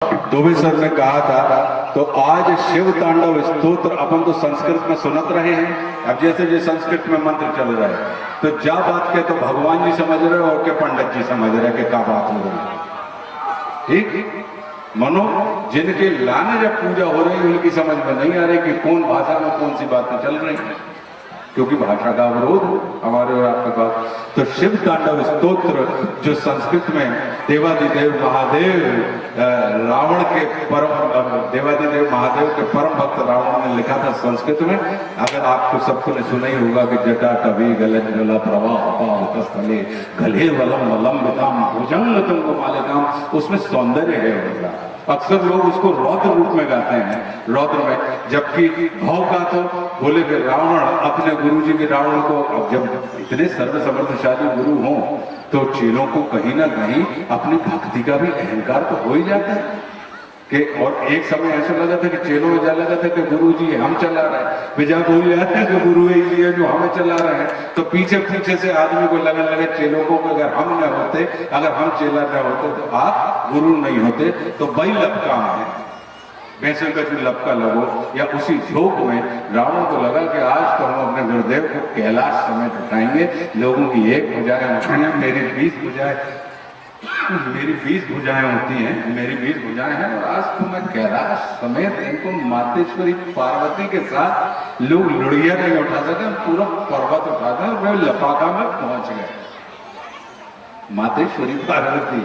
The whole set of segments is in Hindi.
दुबे सर ने कहा था, तो आज शिव तांडव स्तोत्र अपन तो संस्कृत में सुनत रहे हैं। अब जैसे जो संस्कृत में मंत्र चल रहा है, तो जा बात के तो भगवान जी समझ रहे हो और के पंडित जी समझ रहे कि क्या बात हो रही है। ठीक मनो जिनके लाने जब पूजा हो रही है उनकी समझ में नहीं आ रही कि कौन भाषा में कौन सी बातें चल रही हैं, क्योंकि भाषा का विरोध हमारे और आपके पास। तो शिव तांडव स्तोत्र जो संस्कृत में देवादिदेव महादेव रावण के परम देवादिदेव महादेव के परम भक्त रावण ने लिखा था संस्कृत में। अगर आपको सबको ने सुना ही होगा कि जटा कवि गलत जला प्रवाह स्थले गले वलम वलम विदाम भुजंग तुंग मालिकाम, उसमें सौंदर्य है उनका। अक्सर लोग उसको रौद्र रूप में गाते हैं, रौद्र में, जबकि भाव का तो बोले कि रावण अपने गुरु जी के रावण को, अब जब इतने सर्वसमर्थशाली गुरु हों तो चेलों को कहीं ना कहीं अपनी भक्ति का भी अहंकार तो हो ही जाता है कि। और एक समय ऐसा लगा था कि चेलों में जा लगा था कि गुरु जी हम चला रहे हैं, विजा बोल जाते हैं कि गुरु ही है जो हमें चला रहे हैं। तो पीछे पीछे से आदमी को लगने लगे चेलों को कि अगर हम न होते, अगर हम चेला न होते तो आप गुरु नहीं होते। तो वही लपका है वैसे का जो लपका लगो, या उसी झोंक में रावण को लगा कि आज तो हम अपने गुरुदेव को कैलाश समेत उठाएंगे, लोगों की एक भुजाएं उठाएंगे, मेरी 20 भुजाएं होती हैं, मेरी 20 भुजाएं हैं, और आज तो मैं कैलाश समेत इनको मातेश्वरी पार्वती के साथ लोग लुड़िया नहीं उठा सके, पूरा पर्वत उठा दें, और वे लपाका में पहुंच गए। मातेश्वरी पार्वती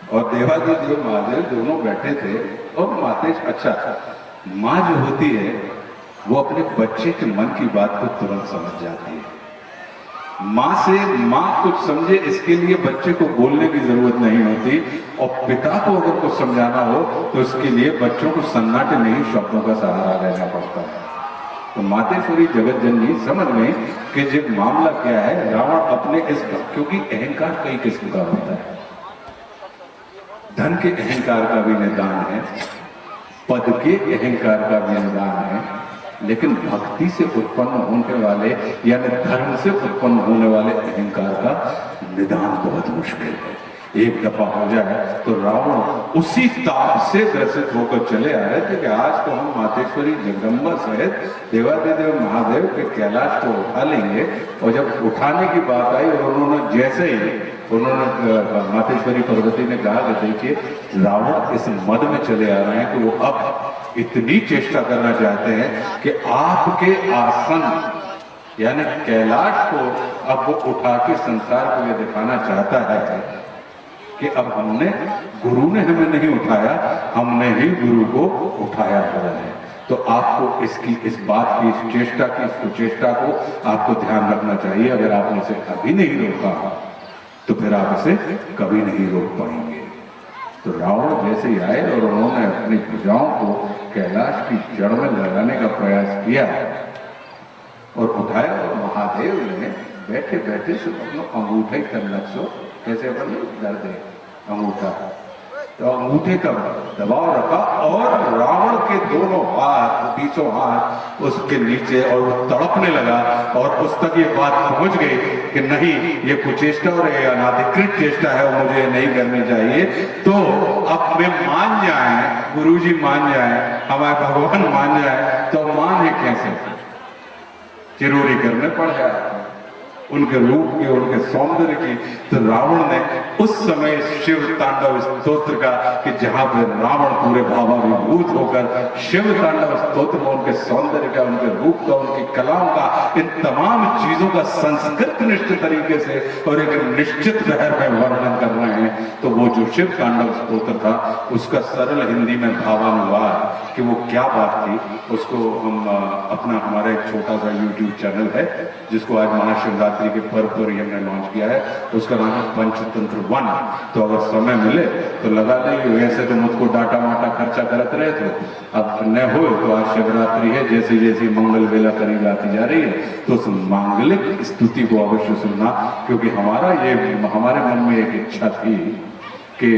और देवादिदेव महादेव दोनों बैठे थे, और मातेश अच्छा माँ जो होती है वो अपने बच्चे के मन की बात को तुरंत समझ जाती है। माँ से माँ कुछ समझे इसके लिए बच्चे को बोलने की जरूरत नहीं होती, और पिता को अगर कुछ समझाना हो तो इसके लिए बच्चों को सन्नाटे नहीं शब्दों का सहारा लेना पड़ता है। तो मातेश्वरी जगत जननी समझ में कि जब मामला क्या है, रावण अपने इस, क्योंकि अहंकार कई किस्म का होता है। धन के अहंकार का भी निदान है, पद के अहंकार का भी निदान है, लेकिन भक्ति से उत्पन्न होने वाले यानी धर्म से उत्पन्न होने वाले अहंकार का निदान बहुत मुश्किल है। एक दफा हो जाए तो रावण उसी ताप से ग्रसित होकर चले आ रहे थे कि आज तो हम मातेश्वरी जगदम्बा सहित देवादिदेव महादेव के कैलाश को उठा लेंगे। और जब उठाने की बात आई और उन्होंने जैसे ही मातेश्वरी पार्वती ने कहा कि देखिए रावण इस मद में चले आ रहे हैं कि वो अब इतनी चेष्टा करना चाहते हैं कि आपके आसन यानी कैलाश को अब वो उठा के संसार को ये दिखाना चाहता है कि अब हमने, गुरु ने हमें नहीं उठाया, हमने ही गुरु को उठाया हुआ है। तो आपको इसकी, इस बात की, इस चेष्टा की, इस कुचेष्टा को आपको ध्यान रखना चाहिए। अगर आपने इसे कभी नहीं रोका तो फिर आप इसे कभी नहीं रोक पाएंगे। तो रावण जैसे ही आए और उन्होंने अपनी भुजाओं को कैलाश की जड़ में लगाने का प्रयास किया और उठाया, और महादेव ने बैठे बैठे से अपना अंगूठे कर लक्ष्य कैसे अपन दर्द है अंगूठा, तो अंगूठे का दबाव रखा और रावण के दोनों हाथ, बीचों हाथ उसके नीचे, और वो तड़पने लगा। और उस तक ये बात पहुंच गई कि नहीं, ये कुचेष्टा और ये अनाधिकृत चेष्टा है, वो मुझे नहीं करनी चाहिए। तो अब मैं मान जाए, गुरुजी मान जाए, हमारे भगवान मान जाए, तो मान है कैसे, चिरोरी करने पड़ जाए उनके रूप की, उनके सौंदर्य की। तो रावण ने उस समय शिव तांडव स्तोत्र का, कि जहां पर रावण पूरे भावाभिभूत होकर शिव तांडव स्तोत्र में उनके सौंदर्य का, उनके रूप का, उनकी कलाओं का, इन तमाम चीजों का संस्कृत निष्ठ तरीके से और एक निश्चित लहर में वर्णन कर रहे हैं। तो वो जो शिव तांडव स्तोत्र था उसका सरल हिंदी में भावानुवाद कि वो क्या बात थी, उसको हम अपना, हमारा एक छोटा सा YouTube चैनल है जिसको आज महाशिवरात्रि के पर्व पर हमने लॉन्च किया है, उसका नाम है पंचतंत्र 1। तो अगर समय मिले तो लगा लेंगे। वैसे तो मुझको डाटा माटा खर्चा करते रहे, तो अब न हो तो आज शिवरात्रि है, जैसे जैसे मंगल वेला करीब आती जा रही है तो उस मांगलिक स्तुति को अवश्य सुनना, क्योंकि हमारे मन में एक इच्छा थी कि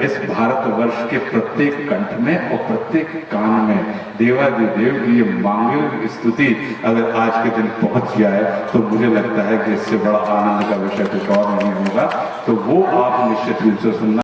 इस भारतवर्ष के प्रत्येक कंठ में और प्रत्येक कान में देवादिदेव की ये मांगलिक स्तुति अगर आज के दिन पहुंच जाए तो मुझे लगता है कि इससे बड़ा आनंद का विषय कुछ और नहीं होगा। तो वो आप निश्चित रूप से सुनना।